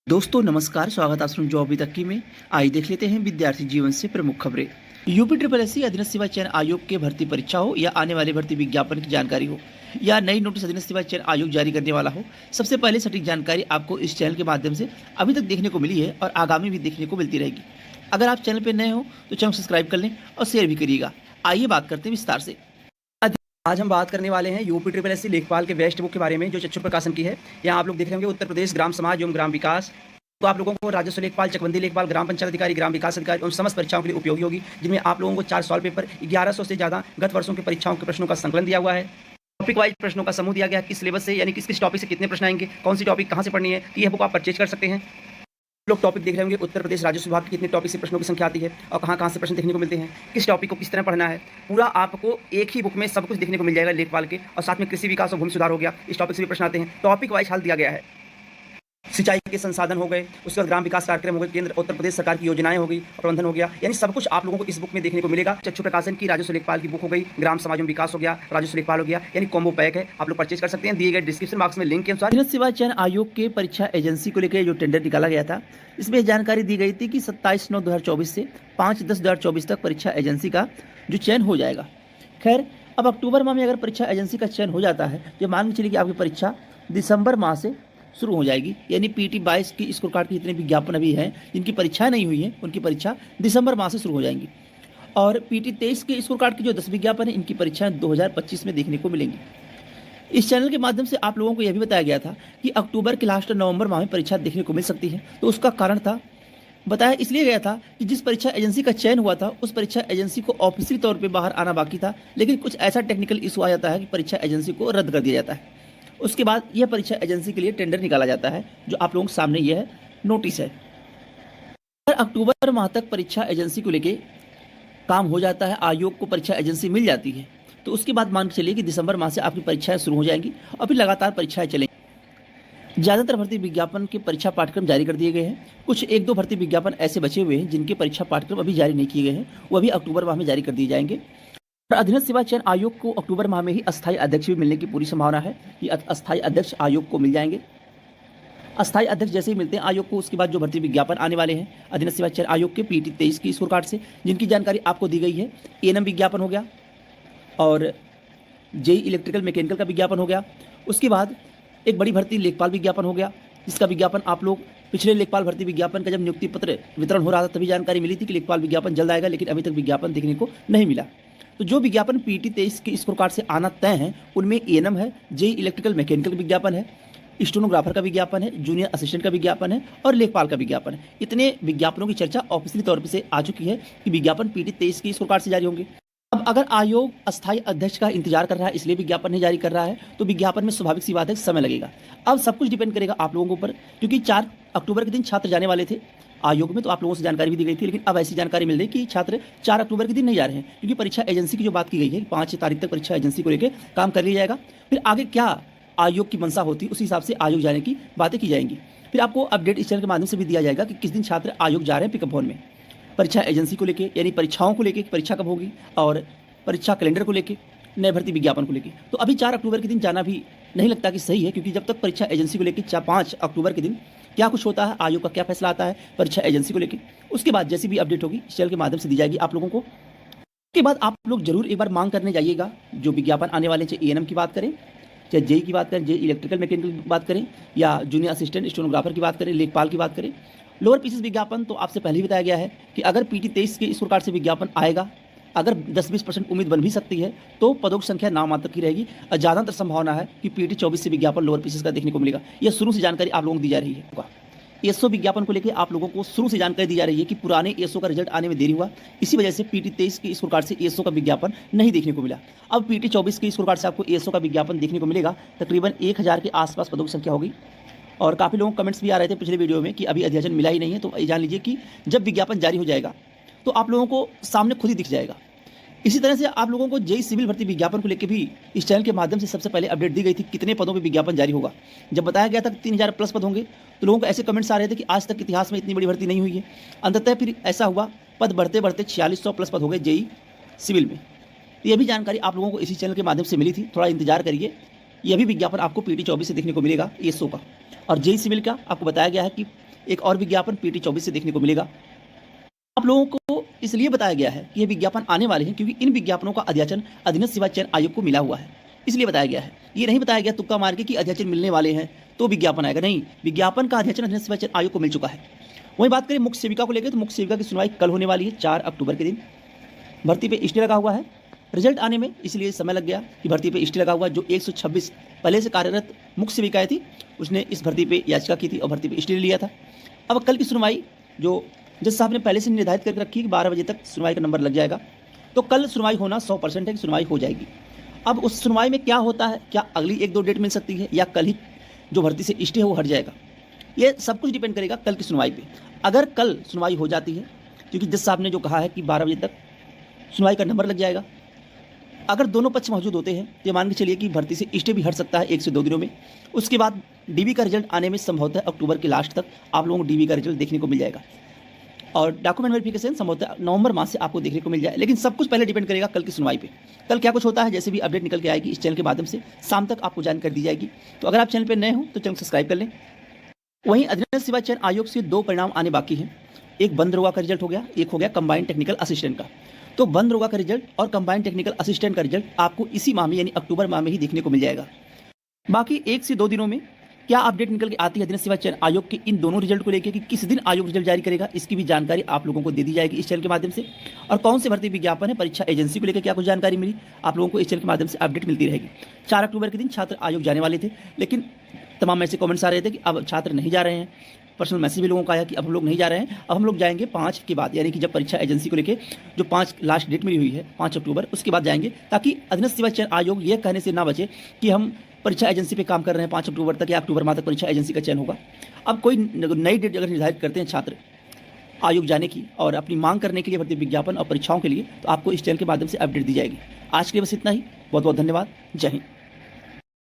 दोस्तों नमस्कार, स्वागत है आप जॉब अभी तक की में। आइए देख लेते हैं विद्यार्थी जीवन से प्रमुख खबरें। यूपी ट्रिपल एससी अधीनस्थ सेवा चयन आयोग के भर्ती परीक्षा हो या आने वाले भर्ती विज्ञापन की जानकारी हो या नई नोटिस अधीनस्थ सेवा चयन आयोग जारी करने वाला हो, सबसे पहले सटीक जानकारी आपको इस चैनल के माध्यम से अभी तक देखने को मिली है और आगामी भी देखने को मिलती रहेगी। अगर आप चैनल पर नए हो तो चैनल सब्सक्राइब कर लें और शेयर भी करिएगा। आइए बात करते हैं विस्तार से। आज हम बात करने वाले हैं यूपी ट्रिपल एससी लेखपाल के बेस्ट बुक के बारे में, जो चक्षु प्रकाशन की है। यहाँ आप लोग देख रहे होंगे उत्तर प्रदेश ग्राम समाज एवं ग्राम विकास। तो आप लोगों को राजस्व लेखपाल, चकबंदी लेखपाल, ग्राम पंचायत अधिकारी, ग्राम विकास अधिकारी और समस्त परीक्षाओं के लिए उपयोगी होगी, जिनमें आप लोगों को 4 सवाल पेपर 1100 से ज़्यादा गत वर्षों की परीक्षाओं के प्रश्नों का संकलन दिया हुआ है। टॉपिक वाइज प्रश्नों का समूह दिया गया है, किस सिलेबस से यानी किस किस टॉपिक से कितने प्रश्न आएंगे, कौन सी टॉपिक कहाँ से पढ़नी है, तो यह बुक आप परचेज कर सकते हैं। लोग टॉपिक देख रहे होंगे उत्तर प्रदेश राजस्व विभाग के कितने टॉपिक से प्रश्नों की संख्या आती है और कहाँ कहाँ से प्रश्न देखने को मिलते हैं, किस टॉपिक को किस तरह पढ़ना है। पूरा आपको एक ही बुक में सब कुछ देखने को मिल जाएगा लेखपाल के। और साथ में कृषि विकास और भूमि सुधार हो गया, इस टॉपिक से भी प्रश्न आते हैं। टॉपिक वाइज हल दिया गया है। सिंचाई के संसाधन हो गए, उसके बाद ग्राम विकास कार्यक्रम हो गए, केंद्र उत्तर प्रदेश सरकार की योजनाएं हो गई, प्रबंधन हो गया, यानी सब कुछ आप लोगों को इस बुक में देखने को मिलेगा। चक्षु प्रकाशन की राजस्व लेखपाल की बुक हो गई, ग्राम समाज एवं विकास हो गया, राजस्व लेखपाल हो गया, यानी कॉम्बो पैक है, आप लोग परचेज कर सकते हैं। दिए गए डिस्क्रिप्शन बॉक्स में लिंक के अनुसार अधीनस्थ सेवा चयन आयोग के परीक्षा एजेंसी को लेकर जो टेंडर निकाला गया था, इसमें जानकारी दी गई थी कि 27/9/2024 से 5/10/2024 तक परीक्षा एजेंसी का जो चयन हो जाएगा। खैर, अब अक्टूबर माह में अगर परीक्षा एजेंसी का चयन हो जाता है, ये मान के चलिए कि आपकी परीक्षा दिसंबर माह से शुरू हो जाएगी, यानी पीटी 22 की स्कोर कार्ड के जितने विज्ञापन अभी हैं, जिनकी परीक्षाएं नहीं हुई हैं, उनकी परीक्षा दिसंबर माह से शुरू हो जाएंगी। और पीटी 23 के स्कोर कार्ड के जो 10 विज्ञापन हैं, इनकी परीक्षाएं 2025 में देखने को मिलेंगी। इस चैनल के माध्यम से आप लोगों को यह भी बताया गया था कि अक्टूबर के लास्ट नवंबर माह में परीक्षा देखने को मिल सकती है। तो उसका कारण था, बताया इसलिए गया था कि जिस परीक्षा एजेंसी का चयन हुआ था, उस परीक्षा एजेंसी को ऑफिशियल तौर पर बाहर आना बाकी था, लेकिन कुछ ऐसा टेक्निकल इशू आ जाता है कि परीक्षा एजेंसी को रद्द कर दिया जाता है। उसके बाद यह परीक्षा एजेंसी के लिए टेंडर निकाला जाता है, जो आप लोगों के सामने यह नोटिस है। अगर अक्टूबर माह तक परीक्षा एजेंसी को लेके काम हो जाता है, आयोग को परीक्षा एजेंसी मिल जाती है, तो उसके बाद मान के चलिए कि दिसंबर माह से आपकी परीक्षाएं शुरू हो जाएंगी और फिर लगातार परीक्षाएं चलेंगी। ज़्यादातर भर्ती विज्ञापन के परीक्षा पाठ्यक्रम जारी कर दिए गए हैं। कुछ 1-2 भर्ती विज्ञापन ऐसे बचे हुए हैं जिनके परीक्षा पाठ्यक्रम अभी जारी नहीं किए गए हैं, वो अभी अक्टूबर माह में जारी कर दिए जाएंगे। अधीनस्थ सेवा चयन आयोग को अक्टूबर माह में ही अस्थायी अध्यक्ष भी मिलने की पूरी संभावना है कि अस्थायी अध्यक्ष आयोग को मिल जाएंगे। अस्थायी अध्यक्ष जैसे ही मिलते हैं आयोग को, उसके बाद जो भर्ती विज्ञापन आने वाले हैं अधीनस्थ सेवा चयन आयोग के पीटी 23 की स्कोर कार्ड से, जिनकी जानकारी आपको दी गई है। एएनएम विज्ञापन हो गया और जेई इलेक्ट्रिकल मैकेनिकल का विज्ञापन हो गया। उसके बाद एक बड़ी भर्ती लेखपाल विज्ञापन हो गया, जिसका विज्ञापन आप लोग पिछले लेखपाल भर्ती विज्ञापन का जब नियुक्ति पत्र वितरण हो रहा था तभी जानकारी मिली थी कि लेखपाल विज्ञापन जल्द आएगा, लेकिन अभी तक विज्ञापन देखने को नहीं मिला। तो जो विज्ञापन पीटी 23 के स्कोर कार्ड से आना तय है, उनमें एएनएम है, जेई इलेक्ट्रिकल मैकेनिकल विज्ञापन है, स्टेनोग्राफर का विज्ञापन है, जूनियर असिस्टेंट का विज्ञापन है और लेखपाल का विज्ञापन है। इतने विज्ञापनों की चर्चा ऑफिशियली तौर पर से आ चुकी है कि विज्ञापन पीटी 23 के स्कोर कार्ड से जारी होंगे। अब अगर आयोग अस्थायी अध्यक्ष का इंतजार कर रहा है, इसलिए विज्ञापन नहीं जारी कर रहा है, तो विज्ञापन में स्वाभाविक सी बात है समय लगेगा। अब सब कुछ डिपेंड करेगा आप लोगों के ऊपर, क्योंकि 4 अक्टूबर के दिन छात्र जाने वाले थे आयोग में, तो आप लोगों से जानकारी भी दी गई थी। लेकिन अब ऐसी जानकारी मिल रही है कि छात्र 4 अक्टूबर के दिन नहीं जा रहे हैं, क्योंकि परीक्षा एजेंसी की जो बात की गई है 5 तारीख तक परीक्षा एजेंसी को लेकर काम कर लिया जाएगा। फिर आगे क्या आयोग की मंशा होती है, उसी हिसाब से आयोग जाने की बातें की जाएंगी। फिर आपको अपडेट इस चैनल के माध्यम से भी दिया जाएगा कि किस दिन छात्र आयोग जा रहे हैं पिकअप भवन में, परीक्षा एजेंसी को लेकर, यानी परीक्षाओं को लेकर परीक्षा कब होगी और परीक्षा कैलेंडर को लेकर, नए भर्ती विज्ञापन को लेकर। तो अभी 4 अक्टूबर के दिन जाना भी नहीं लगता कि सही है, क्योंकि जब तक परीक्षा एजेंसी को लेकर 5 अक्टूबर के दिन क्या कुछ होता है, आयोग का क्या फैसला आता है परीक्षा एजेंसी को लेकर, उसके बाद जैसी भी अपडेट होगी इस चैनल के माध्यम से दी जाएगी आप लोगों को। उसके बाद आप लोग जरूर एक बार मांग करने जाइएगा, जो विज्ञापन आने वाले, चाहे एएनएम की बात करें, चाहे जेई की बात करें, जेई इलेक्ट्रिकल मैकेनिकल की बात करें, या जूनियर असिस्टेंट स्टेनोग्राफर की बात करें, लेखपाल की बात करें, लोअर पीसीस विज्ञापन, तो आपसे पहले ही बताया गया है कि अगर पीटी 23 के स्कोर कार्ड से विज्ञापन आएगा, अगर 10-20% उम्मीद बन भी सकती है, तो पदों की संख्या नामात्र की रहेगी और ज़्यादातर संभावना है कि पीटी 24 से विज्ञापन लोअर पीसीस का देखने को मिलेगा। यह शुरू से जानकारी आप लोगों को दी जा रही है। एसओ विज्ञापन को लेकर आप लोगों को शुरू से जानकारी दी जा रही है कि पुराने एसओ का रिजल्ट आने में देरी हुआ, इसी वजह से पीटी 23 के स्कोर कार्ड से एसओ का विज्ञापन नहीं देखने को मिला। अब पीटी 24 के स्कोर कार्ड से आपको एसओ का विज्ञापन देखने को मिलेगा। तकरीबन 1000 के आसपास पदों की संख्या होगी। और काफ़ी लोगों कमेंट्स भी आ रहे थे पिछले वीडियो में कि अभी अध्याचन मिला ही नहीं है, तो ये जान लीजिए कि जब विज्ञापन जारी हो जाएगा तो आप लोगों को सामने खुद ही दिख जाएगा। इसी तरह से आप लोगों को जेई सिविल भर्ती विज्ञापन को लेकर भी इस चैनल के माध्यम से सबसे पहले अपडेट दी गई थी कितने पदों पे विज्ञापन जारी होगा। जब बताया गया था कि 3000 प्लस पद होंगे, तो लोगों को ऐसे कमेंट्स आ रहे थे कि आज तक इतिहास में इतनी बड़ी भर्ती नहीं हुई है। अंततः फिर ऐसा हुआ, पद बढ़ते बढ़ते 4600 प्लस पद हो गए जेई सिविल में। तो ये भी जानकारी आप लोगों को इसी चैनल के माध्यम से मिली थी। थोड़ा इंतजार करिए, यह भी विज्ञापन आपको पीटी 24 से देखने को मिलेगा एसओ का। और जेईई सिविल का आपको बताया गया है कि एक और विज्ञापन पीटी 24 से देखने को मिलेगा। आप लोगों को इसलिए बताया गया है कि ये विज्ञापन आने वाले हैं क्योंकि इन विज्ञापनों का अध्याचन अधीनस्थ सेवा चयन आयोग को मिला हुआ है, इसलिए बताया गया है। ये नहीं बताया गया तुक्का मार के कि अध्याचन मिलने वाले हैं तो विज्ञापन आएगा, नहीं, विज्ञापन का अध्याचन अधीनस्थ सेवा चयन आयोग को मिल चुका है। वहीं बात करें मुख्य सेविका को लेकर, तो मुख्य सेविका की सुनवाई कल होने वाली है 4 अक्टूबर के दिन। भर्ती पे स्टे लगा हुआ है, रिजल्ट आने में इसलिए समय लग गया कि भर्ती पे स्टे लगा हुआ। जो 126 पहले से कार्यरत मुख्य सेविकाएं थी उसने इस भर्ती पे याचिका की थी और भर्ती पे स्टे ले लिया था। अब कल की सुनवाई जो जज साहब ने पहले से निर्धारित करके रखी कि 12 बजे तक सुनवाई का नंबर लग जाएगा, तो कल सुनवाई होना 100% है कि सुनवाई हो जाएगी। अब उस सुनवाई में क्या होता है, क्या अगली 1-2 डेट मिल सकती है या कल ही जो भर्ती से स्टे है वो हट जाएगा, ये सब कुछ डिपेंड करेगा कल की सुनवाई पे। अगर कल सुनवाई हो जाती है, क्योंकि जज साहब ने जो कहा है कि 12 बजे तक सुनवाई का नंबर लग जाएगा, अगर दोनों पक्ष मौजूद होते हैं तो मान के चलिए कि भर्ती से स्टे भी हट सकता है 1 से 2 दिनों में। उसके बाद डीबी का रिजल्ट आने में संभवतः अक्टूबर के लास्ट तक आप लोगों को डीबी का रिजल्ट देखने को मिल जाएगा और डॉक्यूमेंट वेरिफिकेशन संभवतः नवंबर माह से आपको देखने को मिल जाए। लेकिन सब कुछ पहले डिपेंड करेगा कल की सुनवाई पे। कल क्या कुछ होता है, जैसे भी अपडेट निकल के आएगी इस चैनल के माध्यम से शाम तक आपको जानकारी दी जाएगी। तो अगर आप चैनल पर नए हो तो चैनल सब्सक्राइब कर लें। वहीं अधीनस्थ सेवा चयन आयोग से 2 परिणाम आने बाकी हैं। एक बंद दरोगा का रिजल्ट हो गया, एक हो गया कंबाइंड टेक्निकल असिस्टेंट का। तो बंद दरोगा का रिजल्ट और कंबाइंड टेक्निकल असिस्टेंट का रिजल्ट आपको इसी माह में यानी अक्टूबर माह में ही देखने को मिल जाएगा। बाकी 1 से 2 दिनों में क्या अपडेट निकल के आती है अधीनस्थ सेवा चयन आयोग के इन दोनों रिजल्ट को लेकर कि किस दिन आयोग रिजल्ट जारी करेगा, इसकी भी जानकारी आप लोगों को दे दी जाएगी इस चैनल के माध्यम से। और कौन से भर्ती विज्ञापन है, परीक्षा एजेंसी को लेकर क्या कुछ जानकारी मिली, आप लोगों को इस चैनल के माध्यम से अपडेट मिलती रहेगी। 4 अक्टूबर के दिन छात्र आयोग जाने वाले थे, लेकिन तमाम ऐसे कमेंट्स आ रहे थे कि अब छात्र नहीं जा रहे हैं। पर्सनल मैसेज भी लोगों का आया कि अब हम लोग नहीं जा रहे हैं, अब हम लोग जाएंगे 5 के बाद, यानी कि जब परीक्षा एजेंसी को लेके जो 5 लास्ट डेट मिली हुई है 5 अक्टूबर, उसके बाद जाएंगे, ताकि अधीनस्थ सेवा चयन आयोग ये कहने से ना बचे कि हम परीक्षा एजेंसी पे काम कर रहे हैं 5 अक्टूबर तक या अक्टूबर माह तक परीक्षा एजेंसी का चयन होगा। अब कोई नई डेट अगर निर्धारित करते हैं छात्र आयोग जाने की और अपनी मांग करने के लिए भर्ती विज्ञापन और परीक्षाओं के लिए, तो आपको इस चैनल के माध्यम से अपडेट दी जाएगी। आज के लिए बस इतना ही, बहुत बहुत धन्यवाद, जय हिंद।